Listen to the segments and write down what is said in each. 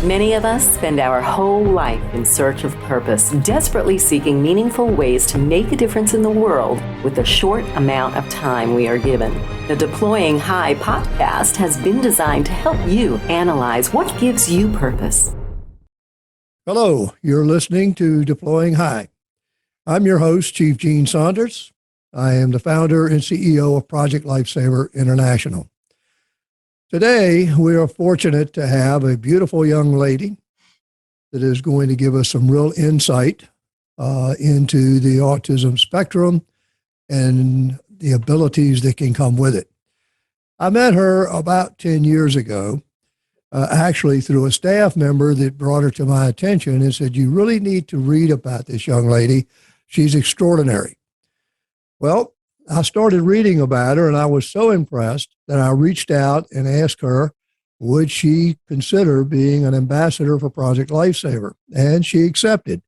Many of us spend our whole life in search of purpose, desperately seeking meaningful ways to make a difference in the world with the short amount of time we are given. The Deploying High podcast has been designed to help you analyze what gives you purpose. Hello, you're listening to Deploying High. I'm your host, Chief Gene Saunders. I am the founder and CEO of Project Lifesaver International. Today, we are fortunate to have a beautiful young lady that is going to give us some real insight into the autism spectrum and the abilities that can come with it. I met her about 10 years ago, actually through a staff member that brought her to my attention and said, "You really need to read about this young lady. She's extraordinary." Well, I started reading about her and I was so impressed that I reached out and asked her, would she consider being an ambassador for Project Lifesaver? And she accepted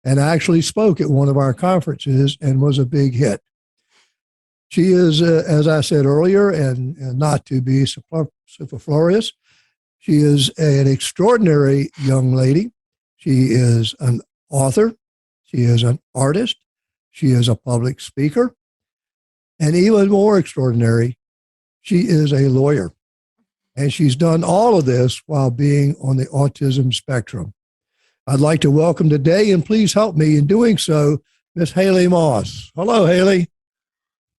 and actually spoke at one of our conferences and was a big hit. She is, as I said earlier, and not to be superfluous, she is an extraordinary young lady. She is an author. She is an artist. She is a public speaker. And even more extraordinary, she is a lawyer. And she's done all of this while being on the autism spectrum. I'd like to welcome today, and please help me in doing so, Miss Haley Moss. Hello, Haley.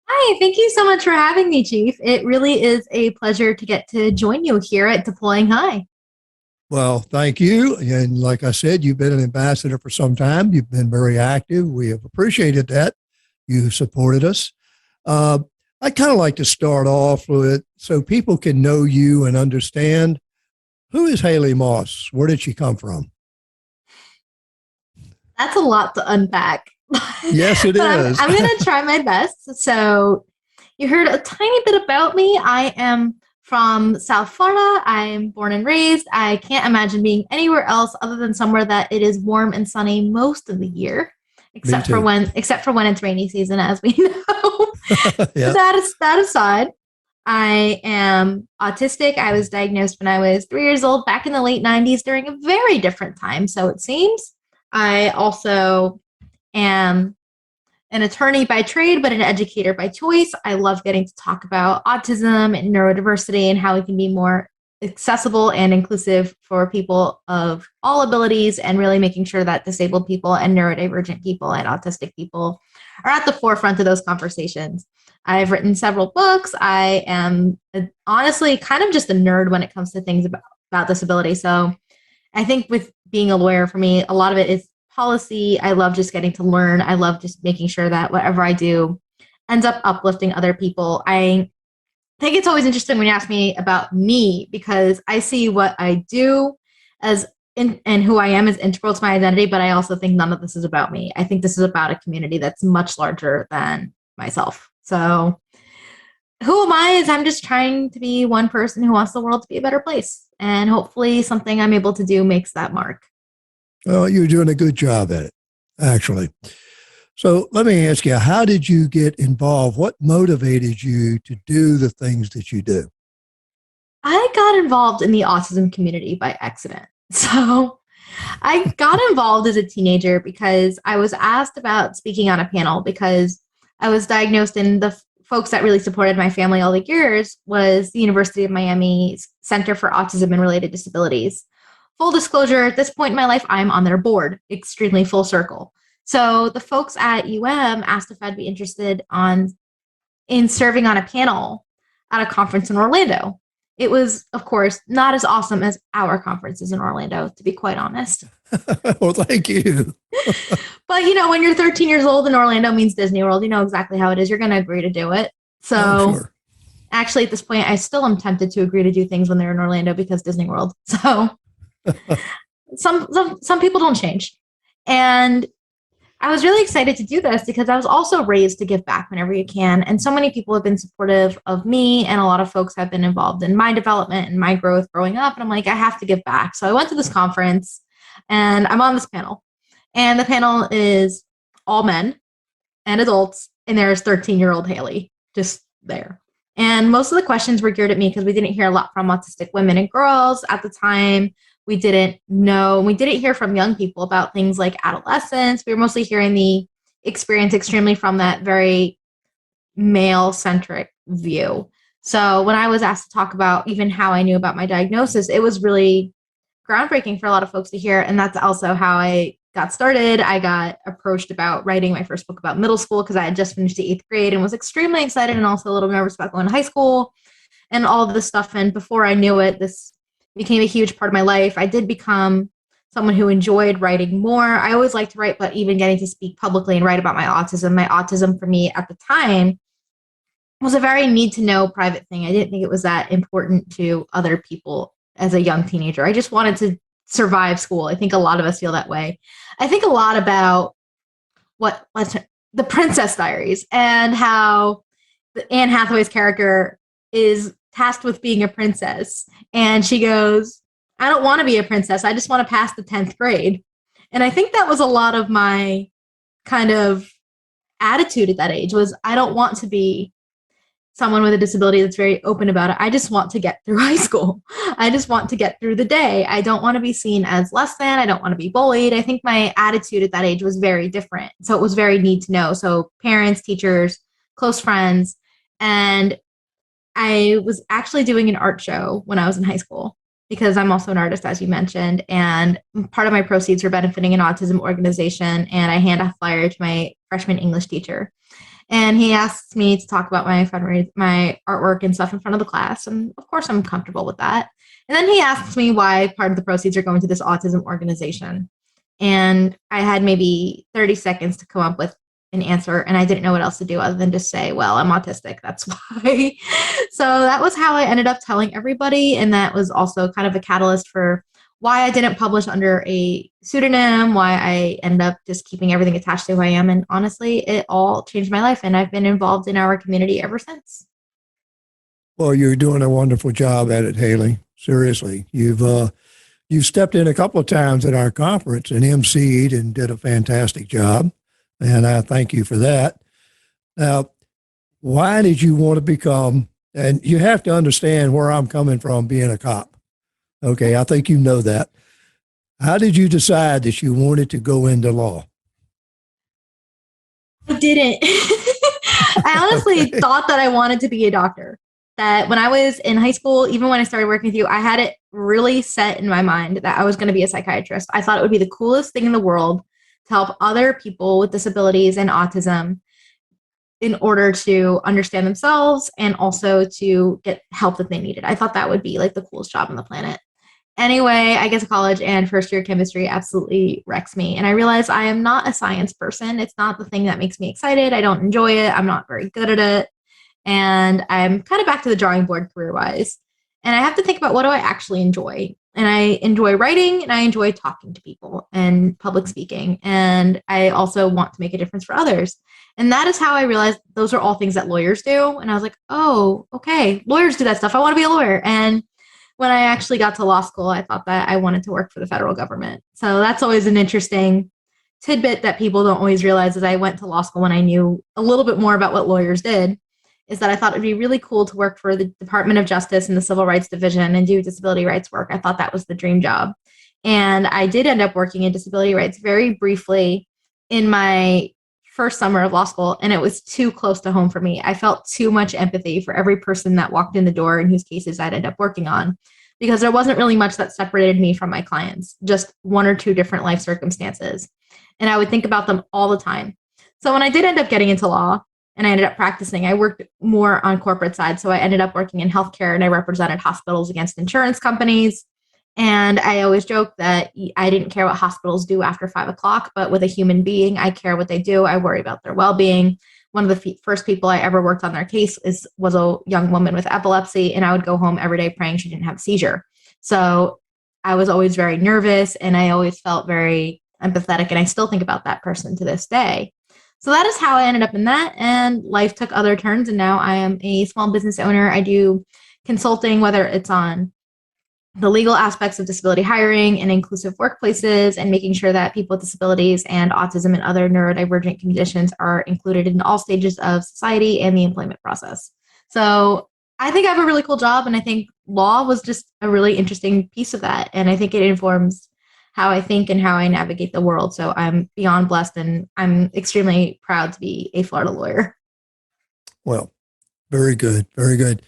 Hi, thank you so much for having me, Chief. It really is a pleasure to get to join you here at Deploying High. Well, thank you. And like I said, you've been an ambassador for some time. You've been very active. We have appreciated that. You supported us. I'd kind of like to start off with so people can know you and understand, who is Haley Moss? Where did she come from? That's a lot to unpack. Yes, it is. I'm going to try my best. So you heard a tiny bit about me. I am from South Florida. I'm born and raised. I can't imagine being anywhere else other than somewhere that it is warm and sunny most of the year. Except for when it's rainy season, as we know. Yeah. That aside, I am autistic. I was diagnosed when I was 3 years old back in the late 90s during a very different time, so it seems. I also am an attorney by trade, but an educator by choice. I love getting to talk about autism and neurodiversity and how we can be more accessible and inclusive for people of all abilities, and really making sure that disabled people and neurodivergent people and autistic people are at the forefront of those conversations. I've written several books. I am honestly kind of just a nerd when it comes to things about disability. So I think with being a lawyer, for me, a lot of it is policy. I love just getting to learn. I love just making sure that whatever I do ends up uplifting other people. I think it's always interesting when you ask me about me, because I see what I do and who I am as integral to my identity, but I also think none of this is about me. I think this is about a community that's much larger than myself. So who am I? I'm just trying to be one person who wants the world to be a better place. And hopefully something I'm able to do makes that mark. Well, you're doing a good job at it, actually. So let me ask you, how did you get involved? What motivated you to do the things that you do? I got involved in the autism community by accident. So I got involved as a teenager because I was asked about speaking on a panel, because I was diagnosed, and the folks that really supported my family all the years was the University of Miami's Center for Autism and Related Disabilities. Full disclosure, at this point in my life, I'm on their board, extremely full circle. So the folks at asked if I'd be interested in serving on a panel at a conference in Orlando. It was, of course, not as awesome as our conferences in Orlando, to be quite honest. Well, thank you. But, when you're 13 years old and Orlando means Disney World, you know exactly how it is. You're going to agree to do it. So Sure. Actually, at this point, I still am tempted to agree to do things when they're in Orlando because Disney World. So some people don't change. And I was really excited to do this because I was also raised to give back whenever you can. And so many people have been supportive of me, and a lot of folks have been involved in my development and my growth growing up. And I'm like, I have to give back. So I went to this conference and I'm on this panel. And the panel is all men and adults. And there's 13-year-old Haley just there. And most of the questions were geared at me because we didn't hear a lot from autistic women and girls at the time. We didn't know, we didn't hear from young people about things like adolescence. We were mostly hearing the experience extremely from that very male centric view. So when I was asked to talk about even how I knew about my diagnosis, it was really groundbreaking for a lot of folks to hear. And that's also how I got started. I got approached about writing my first book about middle school because I had just finished the 8th grade and was extremely excited and also a little nervous about going to high school and all of this stuff. And before I knew it, this became a huge part of my life. I did become someone who enjoyed writing more. I always liked to write, but even getting to speak publicly and write about my autism for me at the time was a very need to know private thing. I didn't think it was that important to other people as a young teenager. I just wanted to survive school. I think a lot of us feel that way. I think a lot about what's the Princess Diaries and how Anne Hathaway's character is tasked with being a princess. And she goes, I don't want to be a princess. I just want to pass the 10th grade. And I think that was a lot of my kind of attitude at that age was I don't want to be someone with a disability that's very open about it. I just want to get through high school. I just want to get through the day. I don't want to be seen as less than. I don't want to be bullied. I think my attitude at that age was very different. So it was very need to know. So parents, teachers, close friends. And I was actually doing an art show when I was in high school because I'm also an artist, as you mentioned. And part of my proceeds were benefiting an autism organization. And I hand a flyer to my freshman English teacher. And he asked me to talk about my artwork and stuff in front of the class. And of course, I'm comfortable with that. And then he asks me why part of the proceeds are going to this autism organization. And I had maybe 30 seconds to come up with an answer. And I didn't know what else to do other than just say, well, I'm autistic. That's why. So that was how I ended up telling everybody. And that was also kind of a catalyst for why I didn't publish under a pseudonym, why I ended up just keeping everything attached to who I am. And honestly, it all changed my life. And I've been involved in our community ever since. Well, you're doing a wonderful job at it, Haley. Seriously. You've stepped in a couple of times at our conference and emceed and did a fantastic job. And I thank you for that. Now, why did you want to become, and you have to understand where I'm coming from being a cop. Okay, I think you know that. How did you decide that you wanted to go into law? I didn't. I honestly Okay. thought that I wanted to be a doctor. That when I was in high school, even when I started working with you, I had it really set in my mind that I was going to be a psychiatrist. I thought it would be the coolest thing in the world to help other people with disabilities and autism in order to understand themselves and also to get help that they needed. I thought that would be like the coolest job on the planet. Anyway, I get to college and first year chemistry absolutely wrecks me. And I realize I am not a science person. It's not the thing that makes me excited. I don't enjoy it. I'm not very good at it. And I'm kind of back to the drawing board career wise. And I have to think about what do I actually enjoy? And I enjoy writing and I enjoy talking to people and public speaking. And I also want to make a difference for others. And that is how I realized those are all things that lawyers do. And I was like, oh, okay, lawyers do that stuff. I want to be a lawyer. And when I actually got to law school, I thought that I wanted to work for the federal government. So that's always an interesting tidbit that people don't always realize as I went to law school when I knew a little bit more about what lawyers did, is that I thought it'd be really cool to work for the Department of Justice and the Civil Rights Division and do disability rights work. I thought that was the dream job. And I did end up working in disability rights very briefly in my first summer of law school, and it was too close to home for me. I felt too much empathy for every person that walked in the door and whose cases I'd end up working on, because there wasn't really much that separated me from my clients, just one or two different life circumstances. And I would think about them all the time. So when I did end up getting into law and I ended up practicing, I worked more on corporate side. So I ended up working in healthcare and I represented hospitals against insurance companies. And I always joke that I didn't care what hospitals do after 5 o'clock, but with a human being, I care what they do. I worry about their well-being. One of the first people I ever worked on their case was a young woman with epilepsy, and I would go home every day praying she didn't have a seizure. So I was always very nervous, and I always felt very empathetic, and I still think about that person to this day. So that is how I ended up in that, and life took other turns, and now I am a small business owner. I do consulting, whether it's on the legal aspects of disability hiring and inclusive workplaces and making sure that people with disabilities and autism and other neurodivergent conditions are included in all stages of society and the employment process. So I think I have a really cool job, and I think law was just a really interesting piece of that. And I think it informs how I think and how I navigate the world. So I'm beyond blessed, and I'm extremely proud to be a Florida lawyer. Well, very good. Very good.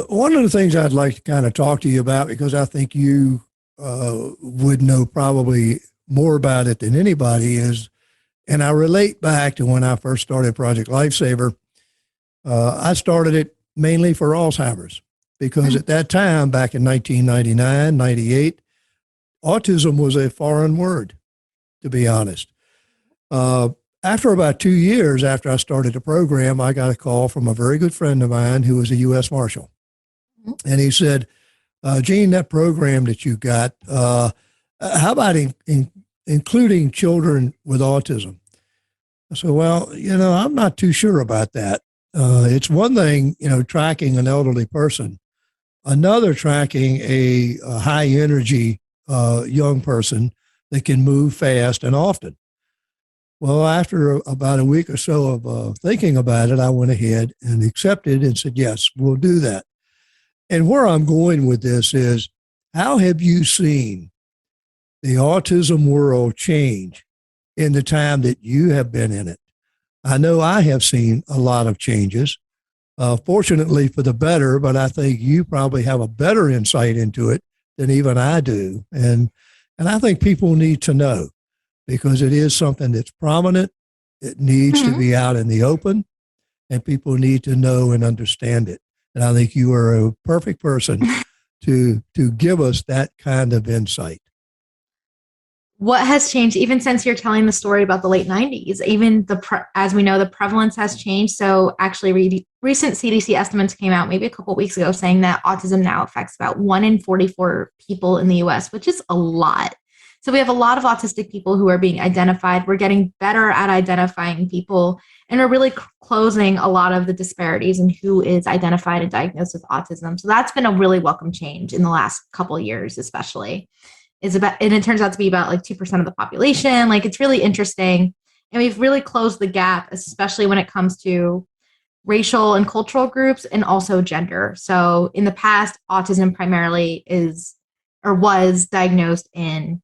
One of the things I'd like to kind of talk to you about, because I think you would know probably more about it than anybody, is, and I relate back to when I first started Project Lifesaver. I started it mainly for Alzheimer's because at that time, back in 1999, 98, autism was a foreign word, to be honest. After about 2 years after I started the program, I got a call from a very good friend of mine who was a U.S. Marshal. And he said, Gene, that program that you got, how about including children with autism? I said, well, I'm not too sure about that. It's one thing, tracking an elderly person, another tracking a high energy young person that can move fast and often. Well, after about a week or so of thinking about it, I went ahead and accepted and said, yes, we'll do that. And where I'm going with this is, how have you seen the autism world change in the time that you have been in it? I know I have seen a lot of changes, fortunately for the better, but I think you probably have a better insight into it than even I do. And I think people need to know, because it is something that's prominent. It needs to be out in the open, and people need to know and understand it. And I think you are a perfect person to give us that kind of insight. What has changed, even since you're telling the story about the late 90s, even as we know, the prevalence has changed. So actually recent CDC estimates came out maybe a couple of weeks ago saying that autism now affects about 1 in 44 people in the US, which is a lot. So we have a lot of autistic people who are being identified. We're getting better at identifying people, and we're really closing a lot of the disparities in who is identified and diagnosed with autism. So that's been a really welcome change in the last couple of years, especially. And it turns out to be about like 2% of the population. Like, it's really interesting. And we've really closed the gap, especially when it comes to racial and cultural groups and also gender. So in the past, autism primarily was diagnosed in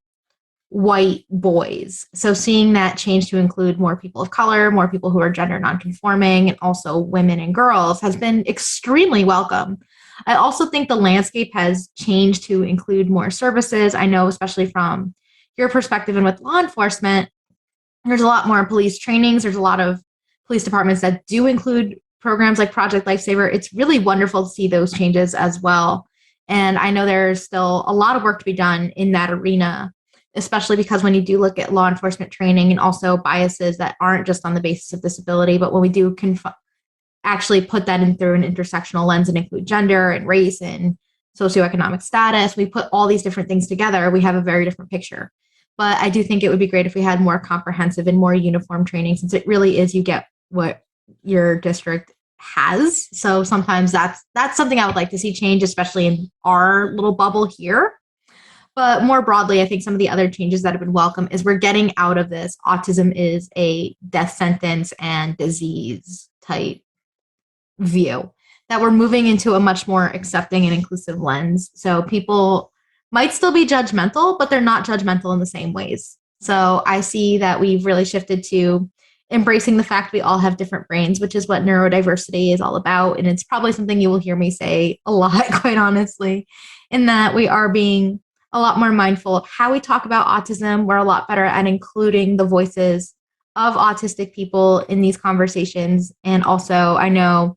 white boys. So seeing that change to include more people of color, more people who are gender nonconforming, and also women and girls has been extremely welcome. I also think the landscape has changed to include more services. I know, especially from your perspective and with law enforcement, there's a lot more police trainings. There's a lot of police departments that do include programs like Project Lifesaver. It's really wonderful to see those changes as well. And I know there's still a lot of work to be done in that arena, especially because when you do look at law enforcement training and also biases that aren't just on the basis of disability, but when we do actually put that in through an intersectional lens and include gender and race and socioeconomic status, we put all these different things together, we have a very different picture. But I do think it would be great if we had more comprehensive and more uniform training, since it really is, you get what your district has. So sometimes that's something I would like to see change, especially in our little bubble here. But more broadly, I think some of the other changes that have been welcome is we're getting out of this autism is a death sentence and disease type view, that we're moving into a much more accepting and inclusive lens. So people might still be judgmental, but they're not judgmental in the same ways. So I see that we've really shifted to embracing the fact we all have different brains, which is what neurodiversity is all about. And it's probably something you will hear me say a lot, quite honestly, in that we are being a lot more mindful of how we talk about autism. We're a lot better at including the voices of autistic people in these conversations. And also, I know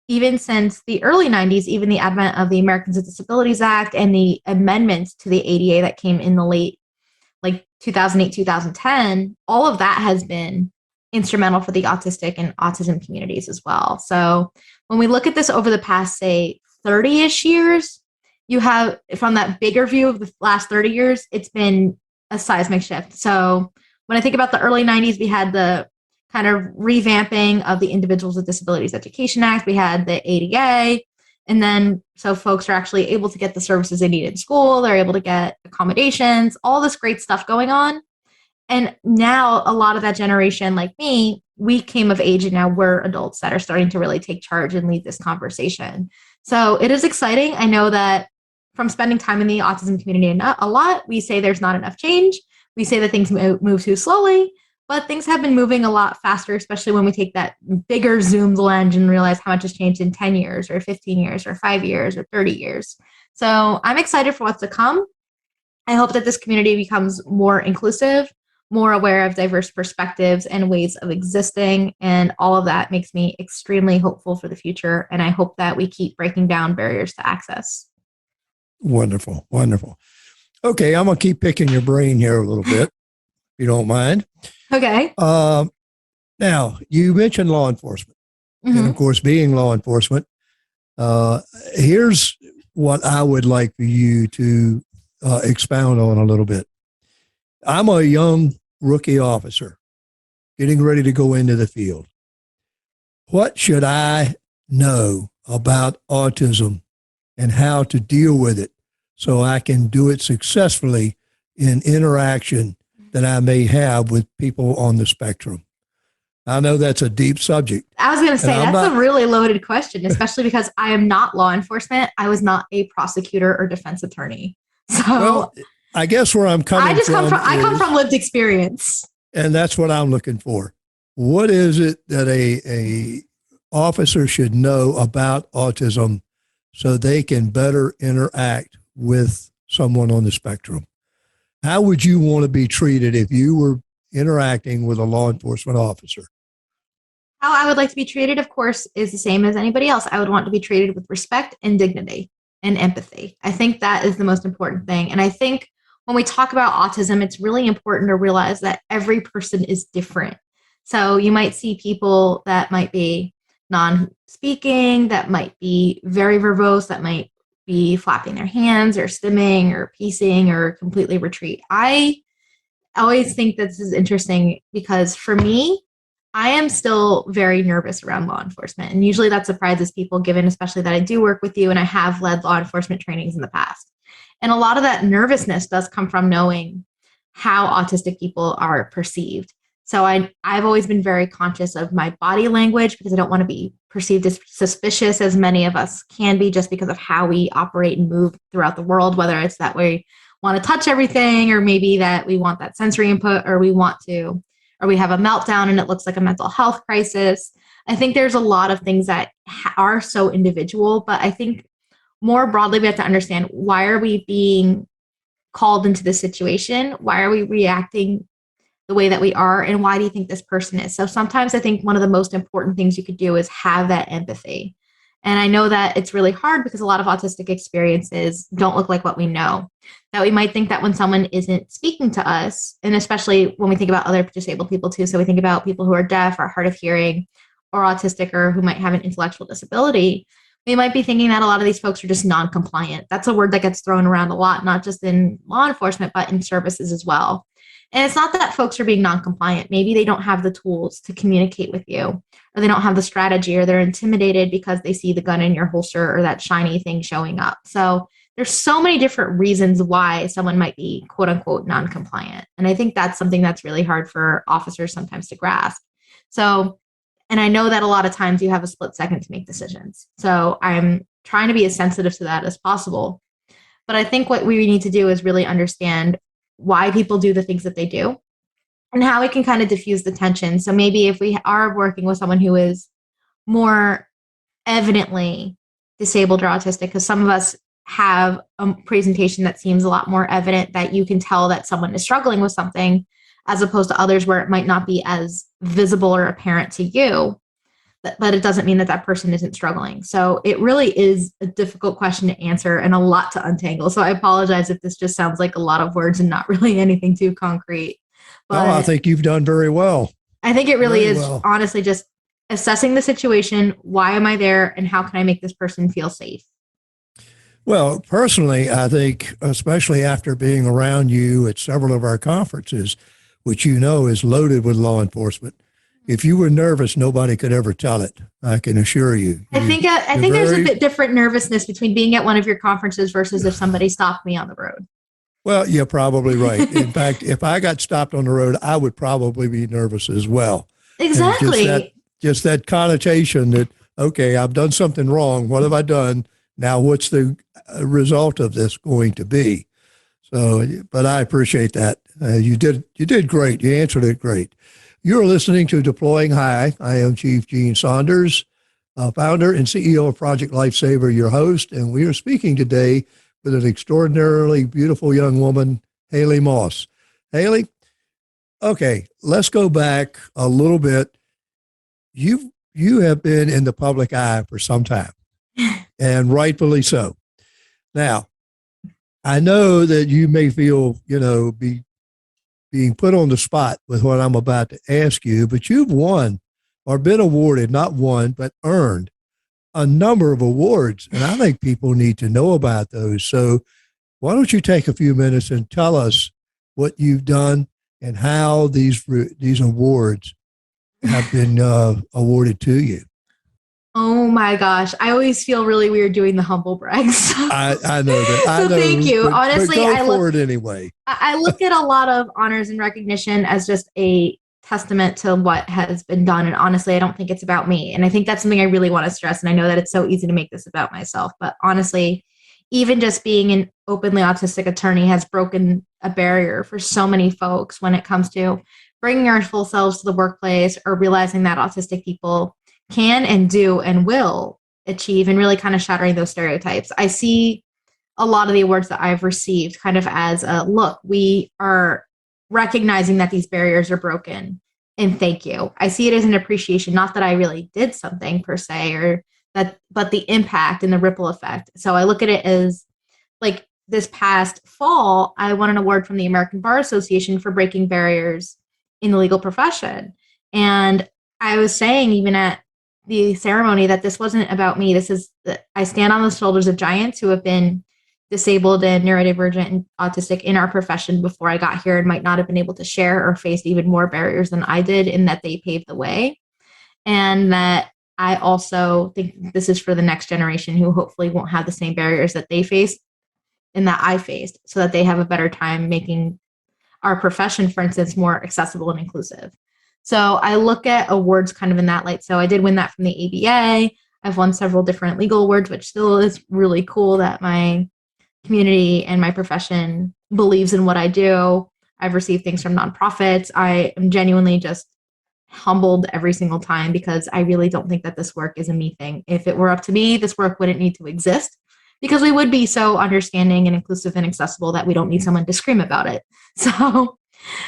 even since the early 90s, even the advent of the Americans with Disabilities Act and the amendments to the ADA that came in the late, like 2008, 2010, all of that has been instrumental for the autistic and autism communities as well. So when we look at this over the past, say, 30-ish years, you have, from that bigger view of the last 30 years, it's been a seismic shift. So when I think about the early 90s, we had the kind of revamping of the Individuals with Disabilities Education Act. We had the ADA. And then so folks are actually able to get the services they need in school. They're able to get accommodations, all this great stuff going on. And now a lot of that generation, like me, we came of age and now we're adults that are starting to really take charge and lead this conversation. So it is exciting. I know that from spending time in the autism community a lot, we say there's not enough change. We say that things move too slowly, but things have been moving a lot faster, especially when we take that bigger zoomed lens and realize how much has changed in 10 years or 15 years or 5 years or 30 years. So I'm excited for what's to come. I hope that this community becomes more inclusive, more aware of diverse perspectives and ways of existing. And all of that makes me extremely hopeful for the future. And I hope that we keep breaking down barriers to access. Wonderful. Wonderful. Okay. I'm going to keep picking your brain here a little bit, if you don't mind. Okay. Now, you mentioned law enforcement. Mm-hmm. And of course, being law enforcement, here's what I would like for you to expound on a little bit. I'm a young rookie officer getting ready to go into the field. What should I know about autism and how to deal with it so I can do it successfully in interaction that I may have with people on the spectrum? I know that's a deep subject. I was going to say, that's a really loaded question, especially because I am not law enforcement. I was not a prosecutor or defense attorney. So well, I guess where I'm coming from, I come from lived experience. And that's what I'm looking for. What is it that a officer should know about autism so they can better interact with someone on the spectrum? How would you want to be treated if you were interacting with a law enforcement officer? How I would like to be treated, of course, is the same as anybody else. I would want to be treated with respect and dignity and empathy. I think that is the most important thing. And I think when we talk about autism, it's really important to realize that every person is different. So you might see people that might be non-speaking, that might be very verbose, that might be flapping their hands or stimming or piecing or completely retreat. I always think that this is interesting because for me, I am still very nervous around law enforcement. And usually that surprises people, given especially that I do work with you and I have led law enforcement trainings in the past. And a lot of that nervousness does come from knowing how autistic people are perceived. So I've always been very conscious of my body language because I don't want to be perceived as suspicious as many of us can be just because of how we operate and move throughout the world, whether it's that we want to touch everything or maybe that we want that sensory input or we have a meltdown and it looks like a mental health crisis. I think there's a lot of things that are so individual, but I think more broadly, we have to understand, why are we being called into this situation? Why are we reacting the way that we are? And why do you think this person is? So sometimes I think one of the most important things you could do is have that empathy. And I know that it's really hard because a lot of autistic experiences don't look like what we know. That we might think that when someone isn't speaking to us, and especially when we think about other disabled people too, so we think about people who are deaf or hard of hearing or autistic or who might have an intellectual disability, we might be thinking that a lot of these folks are just non-compliant. That's a word that gets thrown around a lot, not just in law enforcement, but in services as well. And it's not that folks are being non-compliant. Maybe they don't have the tools to communicate with you, or they don't have the strategy, or they're intimidated because they see the gun in your holster or that shiny thing showing up. So there's so many different reasons why someone might be quote unquote non-compliant. And I think that's something that's really hard for officers sometimes to grasp. So, and I know that a lot of times you have a split second to make decisions. So I'm trying to be as sensitive to that as possible. But I think what we need to do is really understand why people do the things that they do and how we can kind of diffuse the tension. So maybe if we are working with someone who is more evidently disabled or autistic, because some of us have a presentation that seems a lot more evident that you can tell that someone is struggling with something, as opposed to others where it might not be as visible or apparent to you, but it doesn't mean that that person isn't struggling. So it really is a difficult question to answer and a lot to untangle. So I apologize if this just sounds like a lot of words and not really anything too concrete. But no, I think you've done very well. I think it really is honestly just assessing the situation. Why am I there? And how can I make this person feel safe? Well, personally, I think, especially after being around you at several of our conferences, which you know is loaded with law enforcement, if you were nervous, nobody could ever tell it. I can assure you. I think there's a bit different nervousness between being at one of your conferences versus if somebody stopped me on the road. Well, you're probably right. In fact, if I got stopped on the road, I would probably be nervous as well. And Exactly. just that connotation that, okay, I've done something wrong. What have I done? Now, what's the result of this going to be? So, but I appreciate that. You did great. You answered it great. You're listening to Deploying High. I am Chief Gene Saunders, founder and CEO of Project Lifesaver, your host, and we are speaking today with an extraordinarily beautiful young woman, Haley Moss. Haley, okay, let's go back a little bit. You have been in the public eye for some time, and rightfully so. Now, I know that you may feel, being put on the spot with what I'm about to ask you, but you've won or been awarded, not won, but earned a number of awards. And I think people need to know about those. So why don't you take a few minutes and tell us what you've done and how these awards have been awarded to you? Oh my gosh. I always feel really weird doing the humble brag stuff. I know that. I So know, thank you. but Honestly, go for it anyway. I look at a lot of honors and recognition as just a testament to what has been done. And honestly, I don't think it's about me. And I think that's something I really want to stress. And I know that it's so easy to make this about myself, but honestly, even just being an openly autistic attorney has broken a barrier for so many folks when it comes to bringing our full selves to the workplace or realizing that autistic people can and do and will achieve, and really kind of shattering those stereotypes. I see a lot of the awards that I've received kind of as a look, we are recognizing that these barriers are broken, and thank you. I see it as an appreciation, not that I really did something per se, or that, but the impact and the ripple effect. So I look at it as like this past fall, I won an award from the American Bar Association for breaking barriers in the legal profession. And I was saying, even at the ceremony, that this wasn't about me. This is, I stand on the shoulders of giants who have been disabled and neurodivergent and autistic in our profession before I got here and might not have been able to share or faced even more barriers than I did, in that they paved the way. And that I also think this is for the next generation who hopefully won't have the same barriers that they faced and that I faced, so that they have a better time making our profession, for instance, more accessible and inclusive. So I look at awards kind of in that light. So I did win that from the ABA. I've won several different legal awards, which still is really cool that my community and my profession believes in what I do. I've received things from nonprofits. I am genuinely just humbled every single time, because I really don't think that this work is a me thing. If it were up to me, this work wouldn't need to exist, because we would be so understanding and inclusive and accessible that we don't need someone to scream about it. So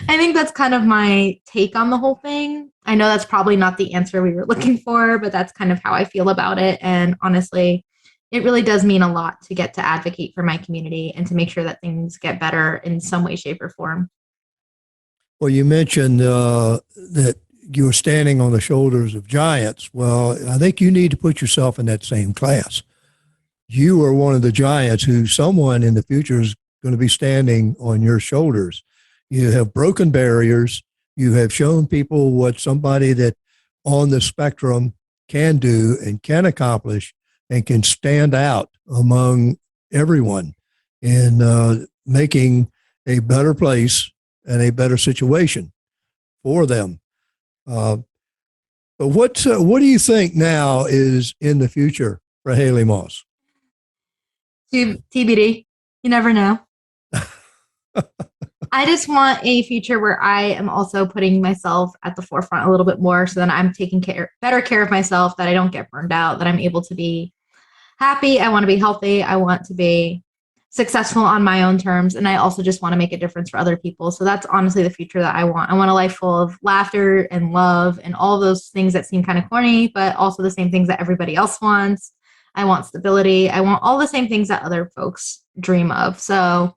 I think that's kind of my take on the whole thing. I know that's probably not the answer we were looking for, but that's kind of how I feel about it. And honestly, it really does mean a lot to get to advocate for my community and to make sure that things get better in some way, shape, or form. Well, you mentioned that you were standing on the shoulders of giants. Well, I think you need to put yourself in that same class. You are one of the giants who someone in the future is going to be standing on your shoulders. You have broken barriers. You have shown people what somebody that on the spectrum can do and can accomplish and can stand out among everyone in making a better place and a better situation for them. But what do you think now is in the future for Haley Moss? TBD. You never know. I just want a future where I am also putting myself at the forefront a little bit more, so that I'm taking better care of myself, that I don't get burned out, that I'm able to be happy. I want to be healthy. I want to be successful on my own terms. And I also just want to make a difference for other people. So that's honestly the future that I want. I want a life full of laughter and love and all those things that seem kind of corny, but also the same things that everybody else wants. I want stability. I want all the same things that other folks dream of. So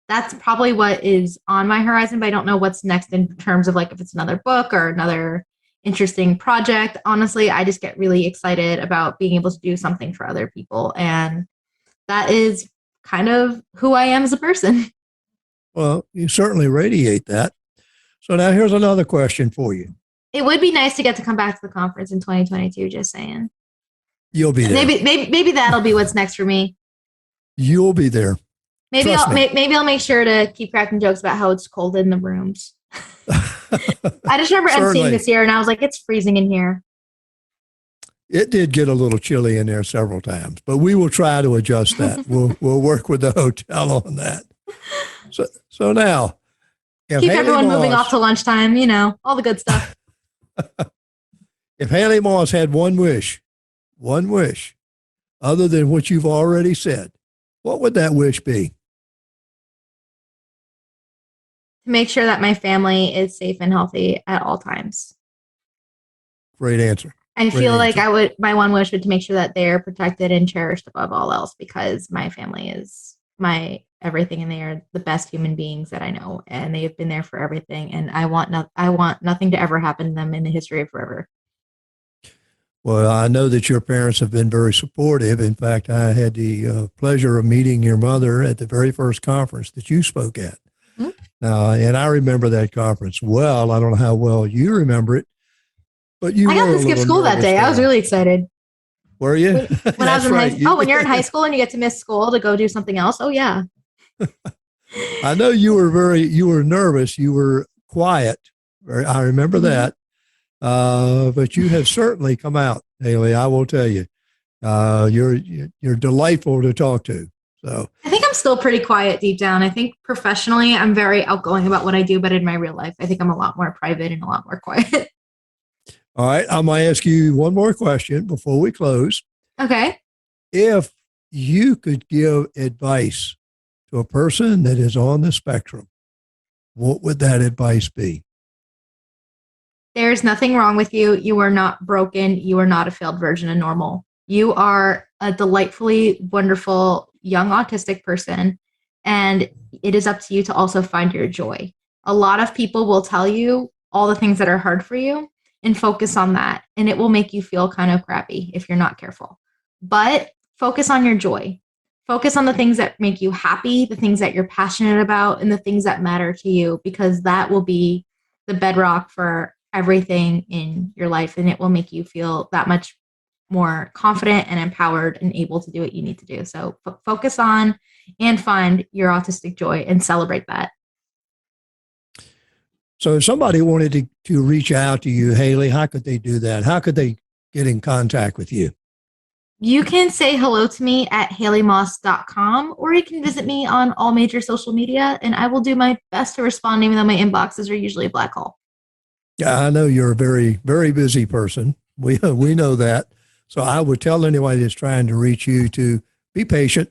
that's probably what is on my horizon, but I don't know what's next in terms of like if it's another book or another interesting project. Honestly, I just get really excited about being able to do something for other people. And that is kind of who I am as a person. Well, you certainly radiate that. So now here's another question for you. It would be nice to get to come back to the conference in 2022, just saying. You'll be there. Maybe that'll be what's next for me. You'll be there. Maybe I'll make sure to keep cracking jokes about how it's cold in the rooms. I just remember emceeing Certainly. this year and I was like, it's freezing in here. It did get a little chilly in there several times, but we will try to adjust that. We'll work with the hotel on that. So now, if Keep Haley everyone moving off Moss, to lunchtime, all the good stuff. if Haley Moss had one wish, other than what you've already said, what would that wish be? To make sure that my family is safe and healthy at all times. Great answer. I feel like my one wish would to make sure that they're protected and cherished above all else, because my family is my everything and they are the best human beings that I know, and they have been there for everything, and I want nothing to ever happen to them in the history of forever. Well, I know that your parents have been very supportive. In fact, I had the pleasure of meeting your mother at the very first conference that you spoke at. Mm-hmm. And I remember that conference well. I don't know how well you remember it, but I got to skip school that day. I was really excited. Were you? When I was in high school. When you're in high school and you get to miss school to go do something else. Oh yeah. I know you were nervous. You were quiet. I remember that. But you have certainly come out, Haley. I will tell you, you're delightful to talk to. So I think I'm still pretty quiet deep down. I think professionally, I'm very outgoing about what I do, but in my real life, I think I'm a lot more private and a lot more quiet. All right. I'm going to ask you one more question before we close. Okay. If you could give advice to a person that is on the spectrum, what would that advice be? There's nothing wrong with you. You are not broken. You are not a failed version of normal. You are a delightfully wonderful young autistic person, and it is up to you to also find your joy. A lot of people will tell you all the things that are hard for you and focus on that, and it will make you feel kind of crappy if you're not careful. But focus on your joy. Focus on the things that make you happy, the things that you're passionate about, and the things that matter to you, because that will be the bedrock for everything in your life, and it will make you feel that much more confident and empowered and able to do what you need to do. So focus on and find your autistic joy and celebrate that. So if somebody wanted to reach out to you, Haley, how could they do that? How could they get in contact with you? You can say hello to me at haleymoss.com, or you can visit me on all major social media, and I will do my best to respond, even though my inboxes are usually a black hole. Yeah, I know you're a very, very busy person. We know that. So I would tell anybody that's trying to reach you to be patient,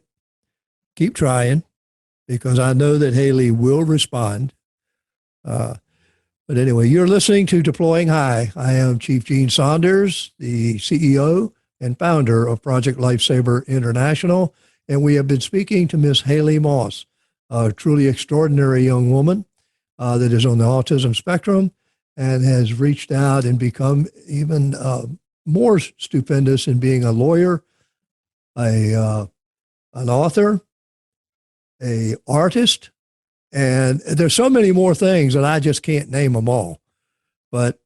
keep trying, because I know that Haley will respond. But anyway, you're listening to Deploying High. I am Chief Gene Saunders, the CEO and founder of Project Lifesaver International, and we have been speaking to Miss Haley Moss, a truly extraordinary young woman that is on the autism spectrum and has reached out and become even more stupendous in being a lawyer, an author, an artist, and there's so many more things that I just can't name them all. But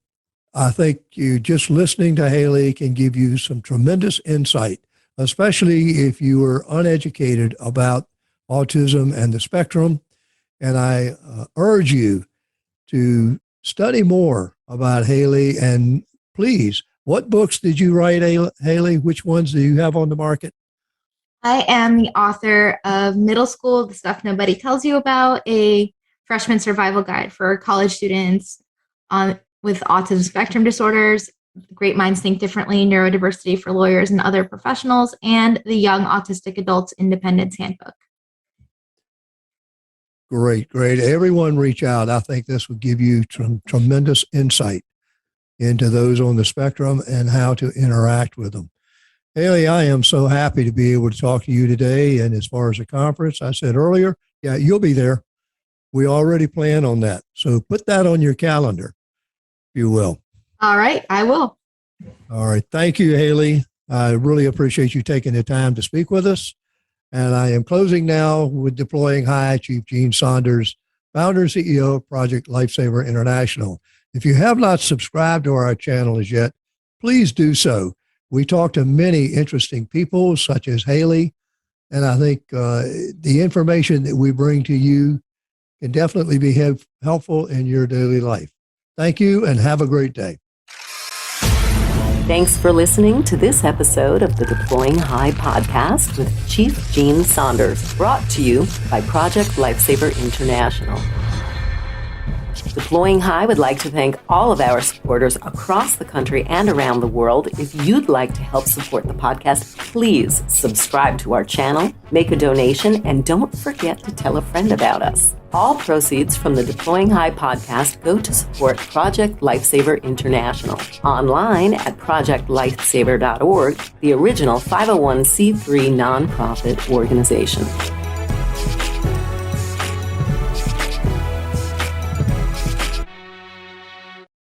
I think you just listening to Haley can give you some tremendous insight, especially if you are uneducated about autism and the spectrum. And I urge you to study more about Haley. And please, what books did you write, Haley? Which ones do you have on the market? I am the author of Middle School, The Stuff Nobody Tells You About, a freshman survival guide for college students with autism spectrum disorders, Great Minds Think Differently, Neurodiversity for Lawyers and Other Professionals, and the Young Autistic Adults Independence Handbook. Great. Everyone reach out. I think this would give you tremendous insight into those on the spectrum and how to interact with them. Haley, I am so happy to be able to talk to you today. And as far as the conference, I said earlier, yeah, you'll be there. We already plan on that. So put that on your calendar, if you will. All right, I will. All right. Thank you, Haley. I really appreciate you taking the time to speak with us. And I am closing now with Deploying High, Chief Gene Saunders, founder and CEO of Project Lifesaver International. If you have not subscribed to our channel as yet, please do so. We talk to many interesting people, such as Haley, and I think the information that we bring to you can definitely be helpful in your daily life. Thank you and have a great day. Thanks for listening to this episode of the Deploying High podcast with Chief Gene Saunders, brought to you by Project Lifesaver International. Deploying High would like to thank all of our supporters across the country and around the world. If you'd like to help support the podcast, please subscribe to our channel, make a donation, and don't forget to tell a friend about us. All proceeds from the Deploying High podcast go to support Project Lifesaver International, online at projectlifesaver.org, the original 501c3 nonprofit organization.